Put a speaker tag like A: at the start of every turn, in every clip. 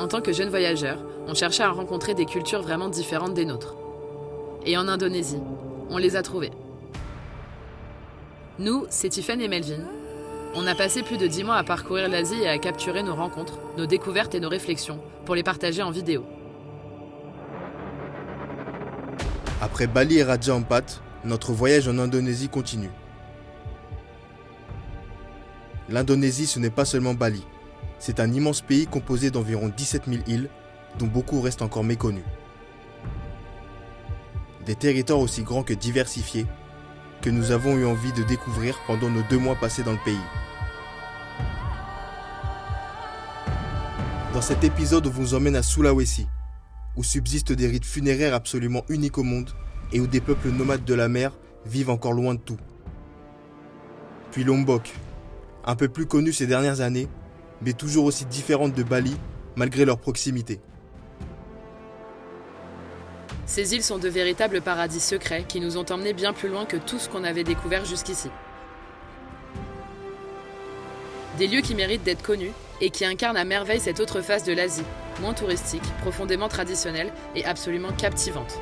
A: En tant que jeunes voyageurs, on cherchait à rencontrer des cultures vraiment différentes des nôtres. Et en Indonésie, on les a trouvées. Nous, c'est Tiffen et Melvin. On a passé plus de 10 mois à parcourir l'Asie et à capturer nos rencontres, nos découvertes et nos réflexions pour les partager en vidéo.
B: Après Bali et Raja Ampat, notre voyage en Indonésie continue. L'Indonésie, ce n'est pas seulement Bali. C'est un immense pays composé d'environ 17 000 îles, dont beaucoup restent encore méconnues. Des territoires aussi grands que diversifiés, que nous avons eu envie de découvrir pendant nos 2 mois passés dans le pays. Dans cet épisode, on vous emmène à Sulawesi, où subsistent des rites funéraires absolument uniques au monde et où des peuples nomades de la mer vivent encore loin de tout. Puis Lombok, un peu plus connue ces dernières années, mais toujours aussi différente de Bali malgré leur proximité.
A: Ces îles sont de véritables paradis secrets qui nous ont emmenés bien plus loin que tout ce qu'on avait découvert jusqu'ici. Des lieux qui méritent d'être connus et qui incarnent à merveille cette autre face de l'Asie, moins touristique, profondément traditionnelle et absolument captivante.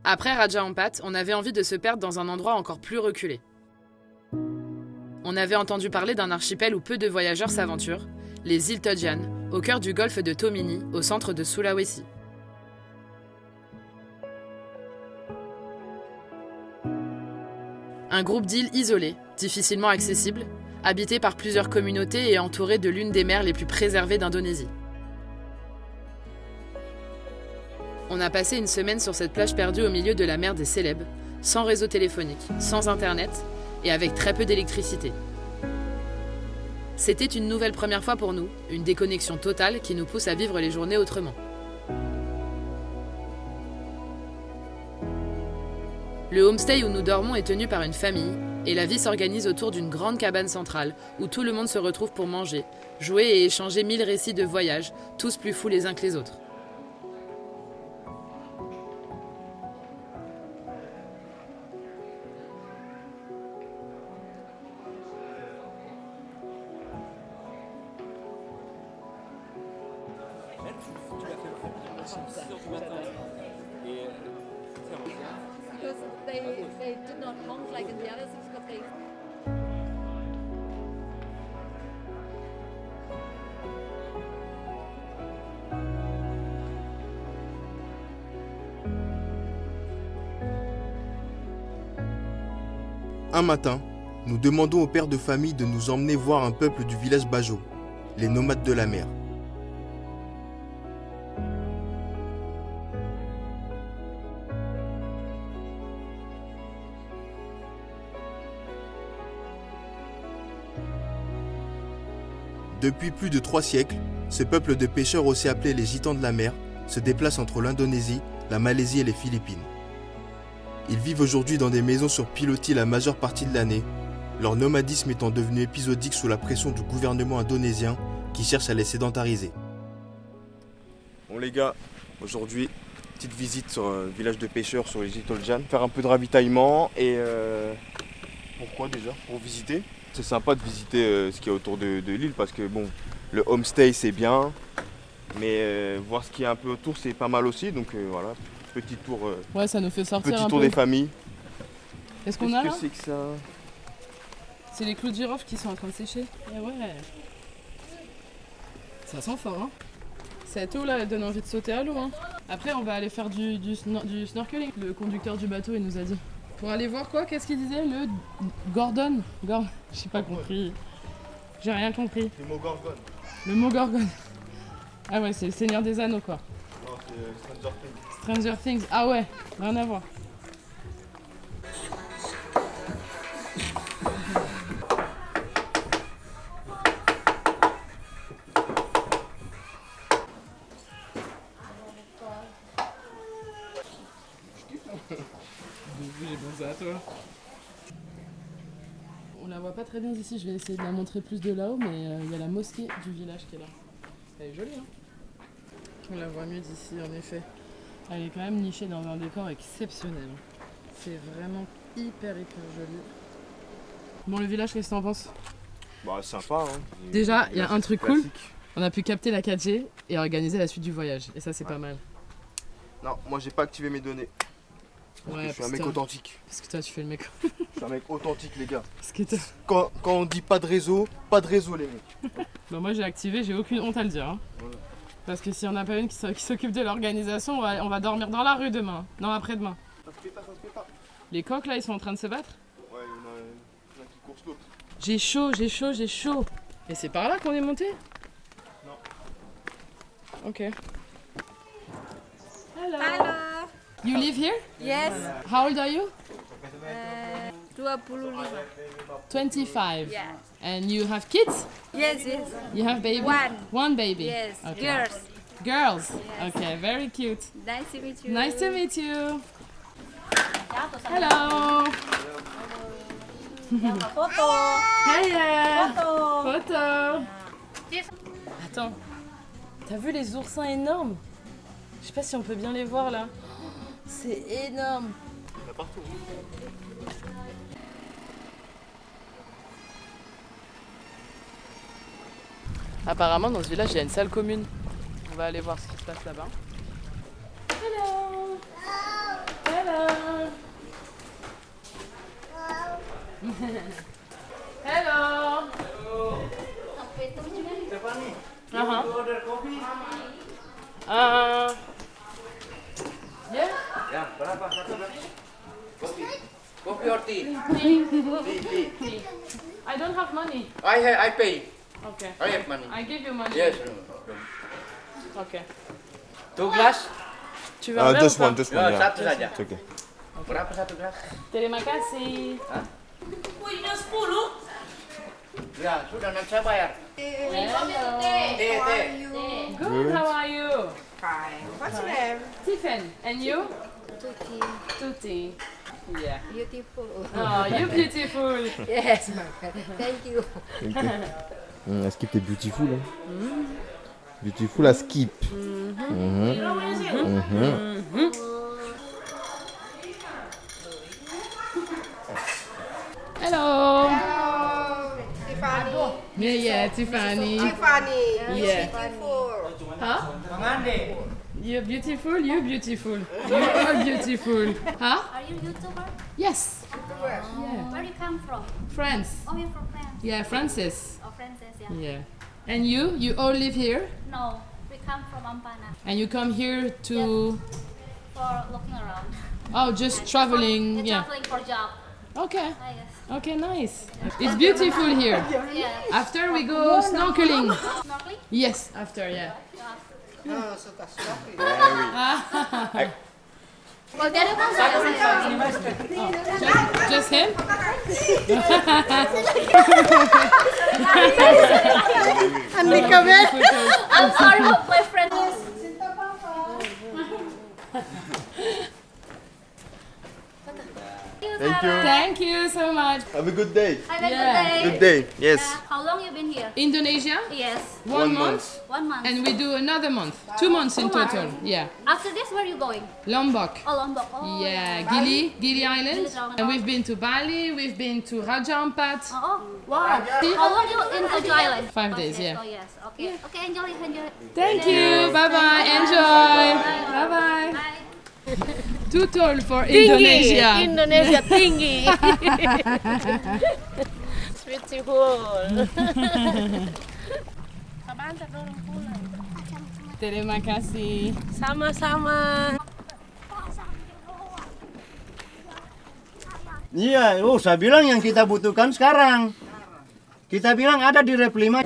A: Après Raja Ampat, on avait envie de se perdre dans un endroit encore plus reculé. On avait entendu parler d'un archipel où peu de voyageurs s'aventurent, les îles Togian, au cœur du golfe de Tomini, au centre de Sulawesi. Un groupe d'îles isolées, difficilement accessibles, habitées par plusieurs communautés et entourées de l'une des mers les plus préservées d'Indonésie. On a passé une semaine sur cette plage perdue au milieu de la mer des Célèbes, sans réseau téléphonique, sans internet et avec très peu d'électricité. C'était une nouvelle première fois pour nous, une déconnexion totale qui nous pousse à vivre les journées autrement. Le homestay où nous dormons est tenu par une famille et la vie s'organise autour d'une grande cabane centrale où tout le monde se retrouve pour manger, jouer et échanger 1000 récits de voyage, tous plus fous les uns que les autres.
C: Because they did not honk like in the other things, but they...
B: Un matin, nous demandons au père de famille de nous emmener voir un peuple du village Bajo, les nomades de la mer. Depuis plus de 3 siècles, ce peuple de pêcheurs aussi appelé les gitans de la mer se déplace entre l'Indonésie, la Malaisie et les Philippines. Ils vivent aujourd'hui dans des maisons sur pilotis la majeure partie de l'année, leur nomadisme étant devenu épisodique sous la pression du gouvernement indonésien qui cherche à les sédentariser. Bon les gars, aujourd'hui, petite visite sur un village de pêcheurs sur les îles Toljan, faire un peu de ravitaillement et... Pourquoi déjà? Pour visiter. C'est sympa de visiter ce qu'il y a autour de l'île parce que bon, le homestay c'est bien, mais voir ce qu'il y a un peu autour c'est pas mal aussi, donc voilà, petit tour,
A: Ouais, ça nous fait sortir
B: petit
A: un
B: tour
A: peu.
B: des familles.
A: Qu'est-ce qu'on a là?
B: C'est que ça?
A: C'est les clous de girofle qui sont en train de sécher. Eh ouais. Ça sent fort, hein. Cette eau là, elle donne envie de sauter à l'eau, hein. Après, on va aller faire du snorkeling. Le conducteur du bateau, il nous a dit. Pour aller voir quoi? Qu'est-ce qu'il disait? Le Gordon? J'ai pas compris. J'ai rien compris.
B: Le mot Gorgone.
A: Le mot Gorgon. Ah ouais, c'est le Seigneur des Anneaux, quoi.
B: Non, c'est Stranger Things.
A: Stranger Things. Ah ouais, rien à voir. J'ai pensé à toi. On la voit pas très bien d'ici, je vais essayer de la montrer plus de là-haut, mais il y a la mosquée du village qui est là. Elle est jolie, hein. On la voit mieux d'ici, en effet. Elle est quand même nichée dans un décor exceptionnel. C'est vraiment hyper joli. Bon, le village, qu'est-ce que t'en penses?
B: Bah, sympa, hein.
A: Déjà, il y a un truc cool.
B: Classique.
A: On a pu capter la 4G et organiser la suite du voyage. Et ça, c'est pas mal.
B: Non, moi j'ai pas activé mes données. Parce que je suis un mec authentique.
A: Parce que toi, tu fais le mec.
B: Je suis un mec authentique, les gars.
A: Parce que toi...
B: Quand on dit pas de réseau, les mecs.
A: Bah, moi, j'ai activé, j'ai aucune honte à le dire. Hein.
B: Voilà.
A: Parce que s'il n'y en a pas une qui s'occupe de l'organisation, on va dormir dans la rue demain. Non, après-demain.
B: Ça se fait pas, ça se fait pas.
A: Les coqs, là, ils sont en train de se battre?
B: Ouais, il y en a qui course l'autre.
A: J'ai chaud, j'ai chaud, j'ai chaud. Et c'est par là qu'on est monté?
B: Non.
A: Ok. Hello.
C: Hello.
A: You live here?
C: Yes.
A: How old are you?
C: 25.
A: 25.
C: Yeah.
A: And you have kids?
C: Yes, yes.
A: You have baby?
C: One.
A: One baby?
C: Yes.
A: Okay.
C: Girls.
A: Girls?
C: Yes.
A: Okay, very cute.
C: Nice to meet you.
A: Nice to meet you. Hello.
C: Photo.
A: Hey.
C: Photo.
A: Photo. Attends. T'as vu les oursins énormes? Je sais pas si on peut bien les voir là. C'est énorme.
B: Il y en a partout.
A: Apparemment, dans ce village, il y a une salle commune. On va aller voir ce qui se passe là-bas. Hello. Hello. Hello. Yeah.
D: Ya, berapa? Satu gelas? Kopi or tea? Tea.
A: I don't have money.
D: I pay.
A: Okay.
D: I have money.
A: I give you money.
D: Yes, no problem.
A: Okay.
D: 2 gelas?
A: Tu veux un verre
B: Just
A: ou pas?
B: one, just
D: Ya,
B: one. Yeah.
D: satu saja.
B: It's okay.
D: Berapa satu gelas?
A: Terima kasih.
D: Ya, sudah nanti saya bayar.
A: Hello.
D: Teh.
A: Good. How are you?
C: Fine. What's your name?
A: Tiffen. And you?
C: Tuti.
A: Tuti. Yeah.
C: Beautiful.
A: Oh, you're beautiful.
C: Yes, my friend. Thank you.
B: La skip est beautiful. Hein. Beautiful à skip.
A: Hello.
C: Tiffany.
A: Yeah, Tiffany.
C: Tiffany.
A: Yeah.
C: Beautiful.
A: Huh?
D: Mangande.
A: You're beautiful. You're beautiful. You are beautiful. Huh?
E: Are you YouTuber?
A: Yes.
E: Yeah. Where you come from?
A: France.
E: Oh, you're from France.
A: Yeah, Francis.
E: Oh, Francis, yeah.
A: Yeah. And you? You all live here?
E: No, we come from Ampana
A: And you come here to...
E: for looking around.
A: Oh, just traveling.
E: We're
A: Yeah.
E: traveling for job.
A: Okay.
E: Ah, yes.
A: Okay, nice. It's beautiful here.
E: Yeah.
A: After we go snorkeling.
E: Snorkeling?
A: Yes, after, yeah.
E: Well, get it
A: Just him?
E: I'm sorry, but my friend.
B: Thank you.
A: Thank you so much.
B: Have a good day.
E: Have a
A: Yeah.
E: good
B: Good
E: day.
B: day. Yes.
E: How long you been here?
A: Indonesia,
E: Yes.
A: 1 month.
E: 1 month.
A: And we do another month. 2 months in
E: 2 months.
A: total. Yeah.
E: After this, where are you going?
A: Lombok.
E: Oh, Lombok. Oh,
A: Yeah, Gili Island.
E: Gili Island.
A: And we've been to Bali, we've been to Raja Ampat.
E: Oh, wow. How long you in Jeju Island?
A: 5 days, yeah.
E: Oh, yes. Okay. Okay, enjoy.
A: Thank you. Bye bye. Enjoy. Bye bye.
E: Bye.
A: Too tall for Indonesia.
F: Indonesia tinggi. Beautiful.
A: Terima kasih.
F: Sama-sama.
G: Iya, saya bilang yang kita butuhkan sekarang. Kita bilang ada di Rep 5.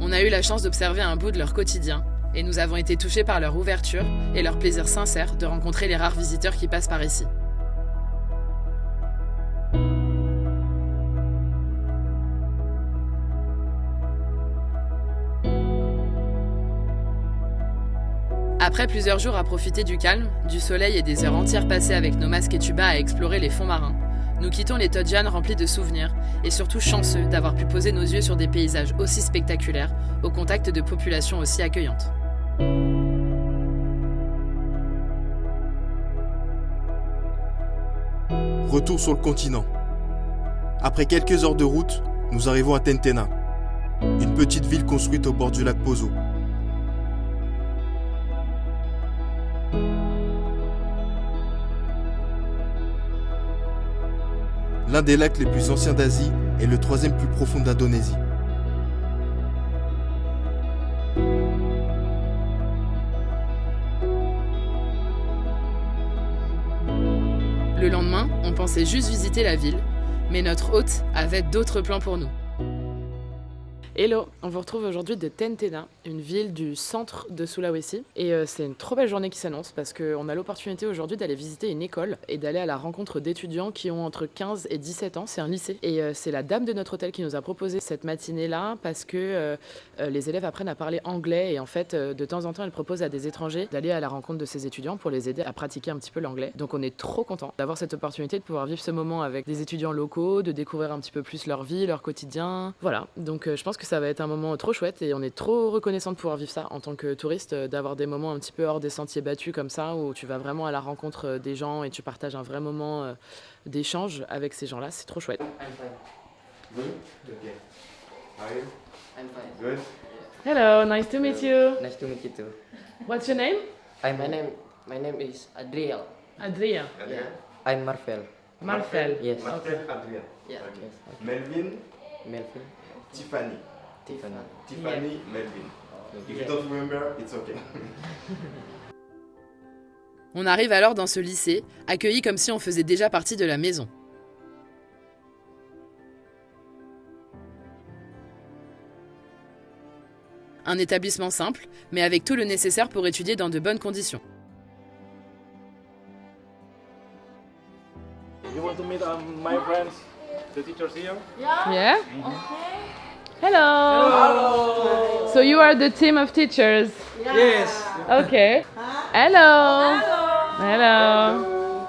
A: On a eu la chance d'observer un bout de leur quotidien et nous avons été touchés par leur ouverture et leur plaisir sincère de rencontrer les rares visiteurs qui passent par ici. Après plusieurs jours à profiter du calme, du soleil et des heures entières passées avec nos masques et tubas à explorer les fonds marins, nous quittons les Todjan remplis de souvenirs et surtout chanceux d'avoir pu poser nos yeux sur des paysages aussi spectaculaires au contact de populations aussi accueillantes.
B: Retour sur le continent. Après quelques heures de route, nous arrivons à Tentena, une petite ville construite au bord du lac Poso. L'un des lacs les plus anciens d'Asie et le troisième plus profond d'Indonésie.
A: Le lendemain, on pensait juste visiter la ville, mais notre hôte avait d'autres plans pour nous. Hello, on vous retrouve aujourd'hui de Tentena, une ville du centre de Sulawesi. Et c'est une trop belle journée qui s'annonce parce qu'on a l'opportunité aujourd'hui d'aller visiter une école et d'aller à la rencontre d'étudiants qui ont entre 15 et 17 ans. C'est un lycée. Et c'est la dame de notre hôtel qui nous a proposé cette matinée-là parce que les élèves apprennent à parler anglais. Et en fait, de temps en temps, elle propose à des étrangers d'aller à la rencontre de ces étudiants pour les aider à pratiquer un petit peu l'anglais. Donc on est trop contents d'avoir cette opportunité de pouvoir vivre ce moment avec des étudiants locaux, de découvrir un petit peu plus leur vie, leur quotidien. Voilà, donc je pense que ça va être un moment trop chouette et on est trop reconnaissant de pouvoir vivre ça en tant que touriste, d'avoir des moments un petit peu hors des sentiers battus comme ça où tu vas vraiment à la rencontre des gens et tu partages un vrai moment d'échange avec ces gens-là, c'est trop chouette.
H: I'm fine.
B: Good? Okay. How are you?
H: I'm fine.
B: Good?
A: Hello, nice to meet you.
H: Nice to meet you too.
A: What's your name?
H: My name is Adriel.
A: Adria.
H: Yeah. I'm Marvel.
A: Marcel.
H: Yes.
B: Marcel, Adrien.
H: Yeah.
B: Okay.
H: Yes. Okay.
B: Melvin,
H: Melvin.
B: Tiffany.
H: Tiffany.
B: Tiffany, Melvin. If you don't remember, it's okay.
A: On arrive alors dans ce lycée, accueillis comme si on faisait déjà partie de la maison. Un établissement simple, mais avec tout le nécessaire pour étudier dans de bonnes conditions.
I: You want to meet my friends, the teachers here?
A: Yeah? Hello. So you are the team of teachers?
I: Yes.
A: Okay. Hello. Hello.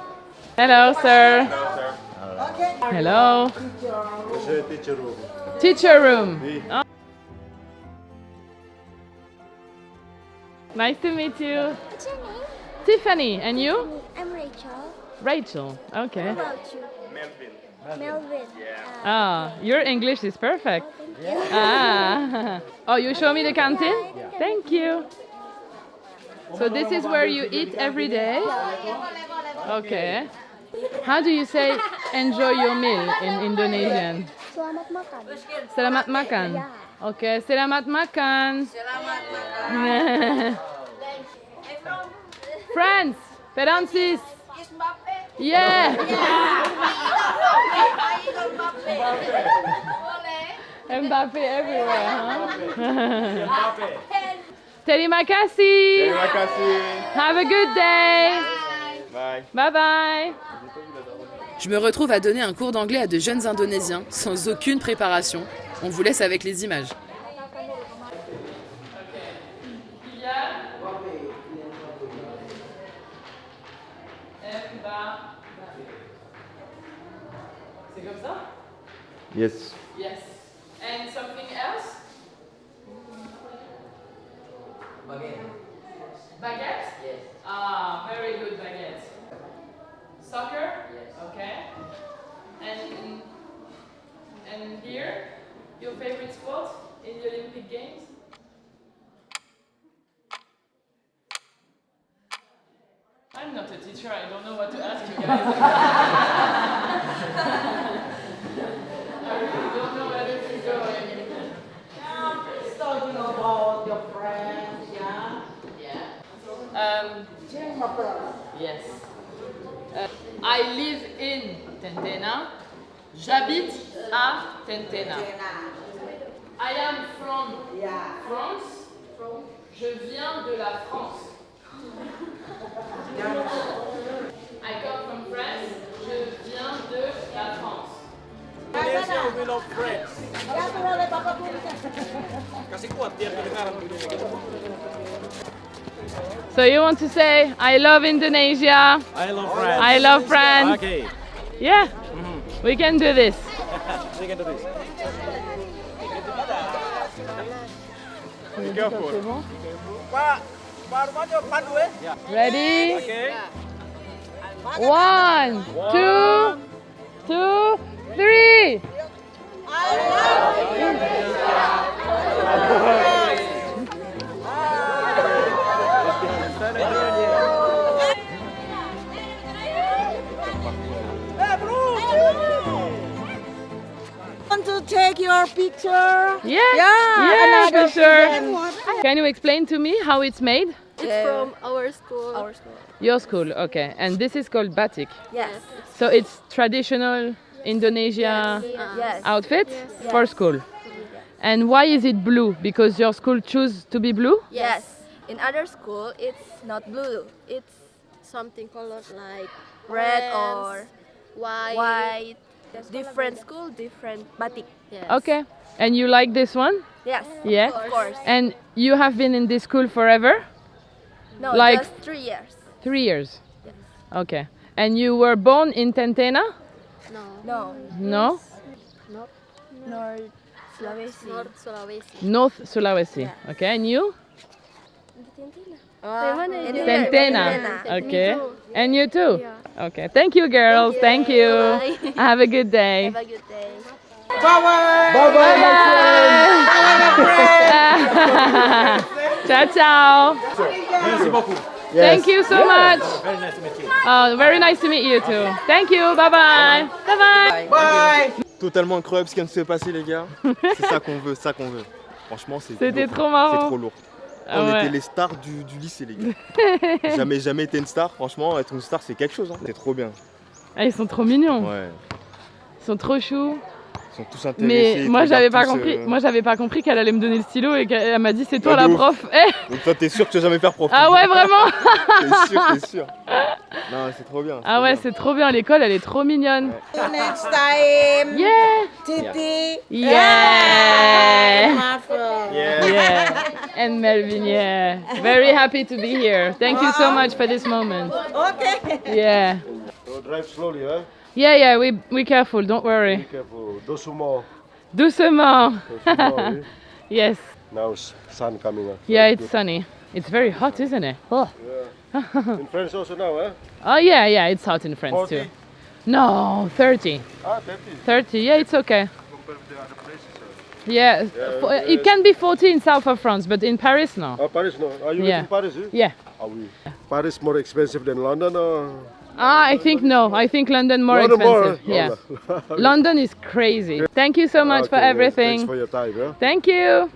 A: Hello, sir. Hello.
I: The teacher room.
A: Teacher room. Oh. Nice to meet you.
E: What's your name?
A: Tiffany, and you?
E: I'm Rachel.
A: Rachel. Okay.
E: How about you?
I: Melvin.
E: Melvin.
A: Ah, your English is perfect.
E: Thank you.
A: Ah. Oh, you show me the canteen? Thank you. So this is where you eat every day? Okay. How do you say enjoy your meal in Indonesian?
E: Selamat makan.
A: Selamat makan.
E: Yeah.
A: Okay, selamat makan. France, Francis. Yeah. Mbappé everywhere, huh? Terima kasih.
I: Terima kasih.
A: Have a good day.
I: Bye.
A: Bye bye. Je me retrouve à donner un cours d'anglais à de jeunes Indonésiens sans aucune préparation. On vous laisse avec les images. C'est comme ça?
I: Yes.
A: Yes. And something else?
H: Baguette.
A: Baguette?
H: Yes.
A: Ah, very good baguette. Soccer?
H: Yes.
A: Okay. And here, your favorite sport in the Olympic Games? I'm not a teacher, I don't know what to ask you guys. I really don't know where this is going.
J: Talking about your friends, yeah?
A: Yes. I live in Tentena. J'habite à Tentena. I am from France. Je viens de la France. I come from France. Je viens de la France.
I: Indonesia, we love friends. Kasih kuat biar kedengaran bunyinya gitu.
A: So you want to say, I love Indonesia.
I: I love France.
A: I love France.
I: Okay.
A: Yeah, we can do this.
I: We can do this. Be careful.
A: Ready?
I: Okay.
A: 1, 2, 2, 3.
F: Want to take your picture?
A: Yeah, for sure. Can you explain to me how it's made?
E: It's from our school. Our school.
A: Your school, okay. And this is called batik.
E: Yes.
A: So it's traditional Indonesia
E: Yes.
A: outfit for school. And why is it blue? Because your school choose to be blue?
E: Yes. In other school, it's not blue. It's something colored like red or white. Different school, different batik. Yes.
A: Okay. And you like this one?
E: Yes.
A: Yeah.
E: Of course.
A: And you have been in this school forever?
E: No,
A: like-
E: just 3 years.
A: 3 years? Okay. And you were born in Tentena?
E: No.
A: No?
E: North Sulawesi. North Sulawesi.
A: North Sulawesi. Okay. And you?
E: In here,
A: Tentena. Okay. And you too? Okay. Thank you, girls. Thank you.
E: Bye.
A: Have a good day.
E: Have a good day.
A: Ciao, ciao.
I: Merci beaucoup.
A: Thank you so much.
I: Very nice to meet you.
A: Oh, very nice to meet you too. Thank you. Bye bye. Bye bye.
I: Totalement incroyable ce qui vient de se passer, les gars. C'est ça qu'on veut, ça qu'on veut. Franchement,
A: C'était
I: lourd.
A: trop marrant.
I: C'est trop lourd.
A: Ah
I: On
A: ouais.
I: était les stars du lycée, les gars. jamais été une star. Franchement, être une star, c'est quelque chose. Hein. C'est trop bien.
A: Ah, ils sont trop mignons.
I: Ouais.
A: Ils sont trop choux.
I: Ils sont tous intéressés.
A: Mais
I: ils
A: moi
I: te
A: j'avais pas
I: regardent tous,
A: compris. Moi j'avais pas compris qu'elle allait me donner le stylo et qu'elle m'a dit c'est toi
I: Ah,
A: la
I: de ouf.
A: prof. Eh
I: Donc toi, t'es sûr que tu vas jamais faire prof.
A: ah ouais vraiment.
I: T'es sûr. Non, c'est trop bien.
A: Ah ouais c'est trop bien. L'école elle est trop mignonne.
F: Next time.
A: Yeah.
F: Titi.
A: Yeah.
F: Marvel.
A: Yeah. And Melvin, yeah. Very happy to be here. Thank you so much for this moment.
F: Okay.
A: Yeah.
K: So drive slowly, huh?
A: Yeah, we careful, don't worry.
K: Be careful. Doucement.
A: Doucement.
K: Doucement, eh?
A: Yes.
K: Now sun coming up.
A: Yeah, it's sunny. It's very hot, isn't it? Oh.
K: In France also now, eh?
A: Oh yeah, it's hot in France
K: 40?
A: too. No, 30.
K: Ah, 30.
A: 30, yeah, it's okay.
K: Compared to the other places.
A: Yeah, it can be 40 in south of France, but in Paris, no.
K: Ah, Paris, no. Are you
A: Yeah.
K: in Paris, eh?
A: Yeah.
K: Ah, oui. Paris more expensive than London, or?
A: I think no. I think London more
K: London
A: expensive.
K: more,
A: Yeah.
K: Oh, no.
A: London is crazy. Thank you so much for
K: Okay,
A: everything.
K: Thanks for your time, yeah?
A: Thank you.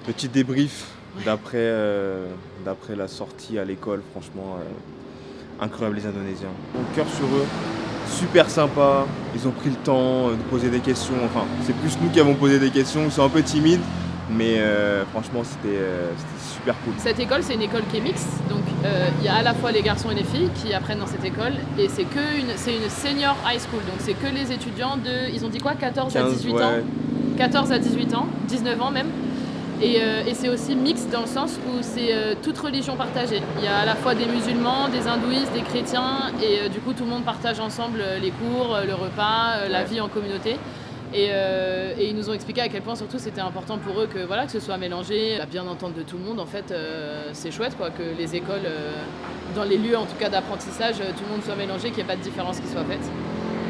I: Petit débrief d'après la sortie à l'école, franchement, incroyable les Indonésiens. Mon cœur sur eux, super sympa, ils ont pris le temps de poser des questions, enfin c'est plus nous qui avons posé des questions, ils sont un peu timides, mais franchement c'était super cool.
A: Cette école, c'est une école qui est mixte, donc il y a à la fois les garçons et les filles qui apprennent dans cette école, et c'est une senior high school, donc c'est que les étudiants de, ils ont dit quoi, 14 à 18 ans, 14 à 18 ans, 19 ans même. Et c'est aussi mixte dans le sens où c'est toute religion partagée. Il y a à la fois des musulmans, des hindouistes, des chrétiens, et du coup tout le monde partage ensemble les cours, le repas, la vie en communauté. Et ils nous ont expliqué à quel point surtout c'était important pour eux que ce soit mélangé, la bien-entente de tout le monde. En fait, c'est chouette quoi, que les écoles, dans les lieux en tout cas d'apprentissage, tout le monde soit mélangé, qu'il n'y ait pas de différence qui soit faite.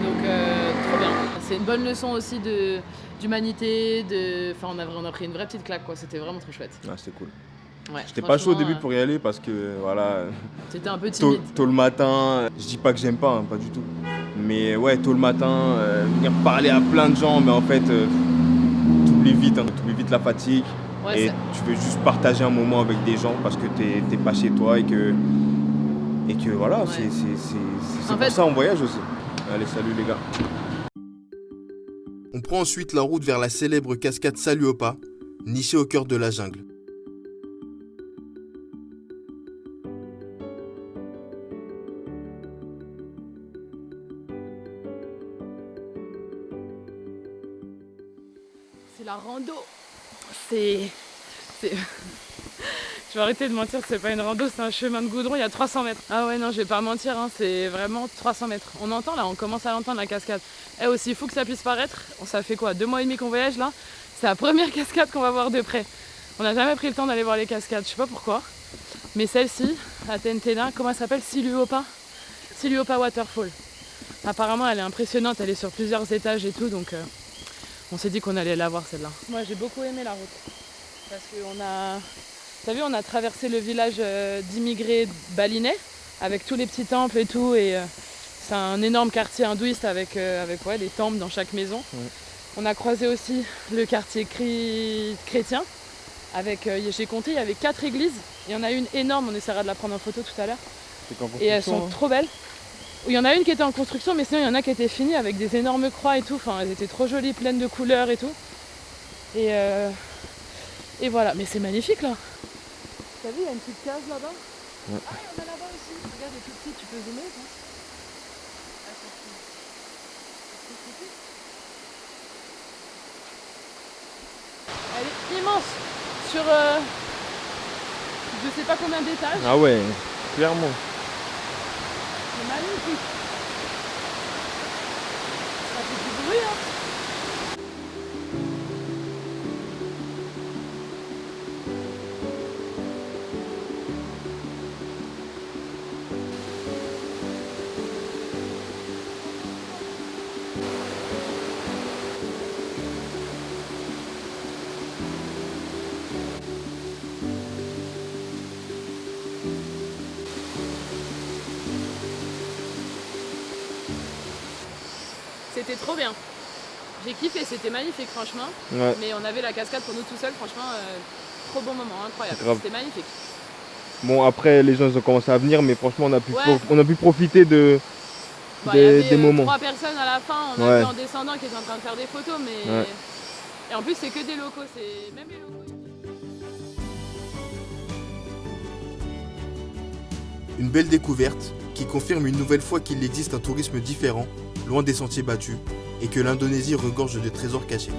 A: Donc trop bien. C'est une bonne leçon aussi d'humanité, enfin on a pris une vraie petite claque quoi, c'était vraiment trop chouette.
I: Ah, c'était cool.
A: Ouais,
I: j'étais pas chaud au début pour y aller parce que voilà.
A: C'était un peu timide.
I: Tôt le matin, je dis pas que j'aime pas, hein, pas du tout. Mais ouais, tôt le matin, venir parler à plein de gens, mais en fait, t'oublies vite la fatigue.
A: Ouais,
I: et tu veux juste partager un moment avec des gens parce que t'es pas chez toi et que voilà,
A: ouais.
I: c'est
A: en
I: pour
A: fait,
I: ça on voyage aussi. Allez, salut les gars.
B: On prend ensuite la route vers la célèbre cascade Saluopa, nichée au cœur de la jungle.
A: c'est la rando. Je Je vais arrêter de mentir, c'est pas une rando, c'est un chemin de goudron, il y a 300 mètres. Ah ouais, non, je vais pas mentir, hein, c'est vraiment 300 mètres. On entend là, on commence à entendre la cascade. Et aussi fou que ça puisse paraître, ça fait quoi, 2 mois et demi qu'on voyage là? C'est la première cascade qu'on va voir de près. On n'a jamais pris le temps d'aller voir les cascades, je sais pas pourquoi. Mais celle-ci, à Tentena, comment elle s'appelle? Siluopa Waterfall. Apparemment, elle est impressionnante, elle est sur plusieurs étages et tout, donc on s'est dit qu'on allait la voir celle-là. Moi, j'ai beaucoup aimé la route. Parce qu'on a... T'as vu, on a traversé le village d'immigrés balinais, avec tous les petits temples et tout, et c'est un énorme quartier hindouiste avec des temples dans chaque maison. Ouais. On a croisé aussi le quartier chrétien, avec, j'ai compté, il y avait 4 églises, il y en a une énorme, on essaiera de la prendre en photo tout à l'heure, et elles sont trop belles. Il y en a une qui était en construction, mais sinon il y en a qui étaient finies avec des énormes croix et tout, enfin elles étaient trop jolies, pleines de couleurs et tout. Et voilà, mais c'est magnifique là. T'as vu, il y a une petite case là-bas. Ouais. Ah, il y en a là-bas aussi. Regarde, elle est toute petite, tu peux zoomer quoi. Elle est immense. Sur je sais pas combien d'étages.
I: Ah ouais, clairement.
A: C'est magnifique. Ça fait du bruit hein. C'était trop bien. J'ai kiffé, c'était magnifique franchement. Ouais. Mais on avait la cascade pour nous tout seuls, franchement, trop bon moment, incroyable. C'était magnifique.
I: Bon après les gens ils ont commencé à venir, mais franchement on a pu profiter des moments. Il y avait
A: 3 personnes à la fin, on a vu en descendant qui étaient en train de faire des photos, mais... Ouais. Et en plus c'est que des locaux, c'est même les locaux.
B: Une belle découverte qui confirme une nouvelle fois qu'il existe un tourisme différent, loin des sentiers battus, et que l'Indonésie regorge de trésors cachés.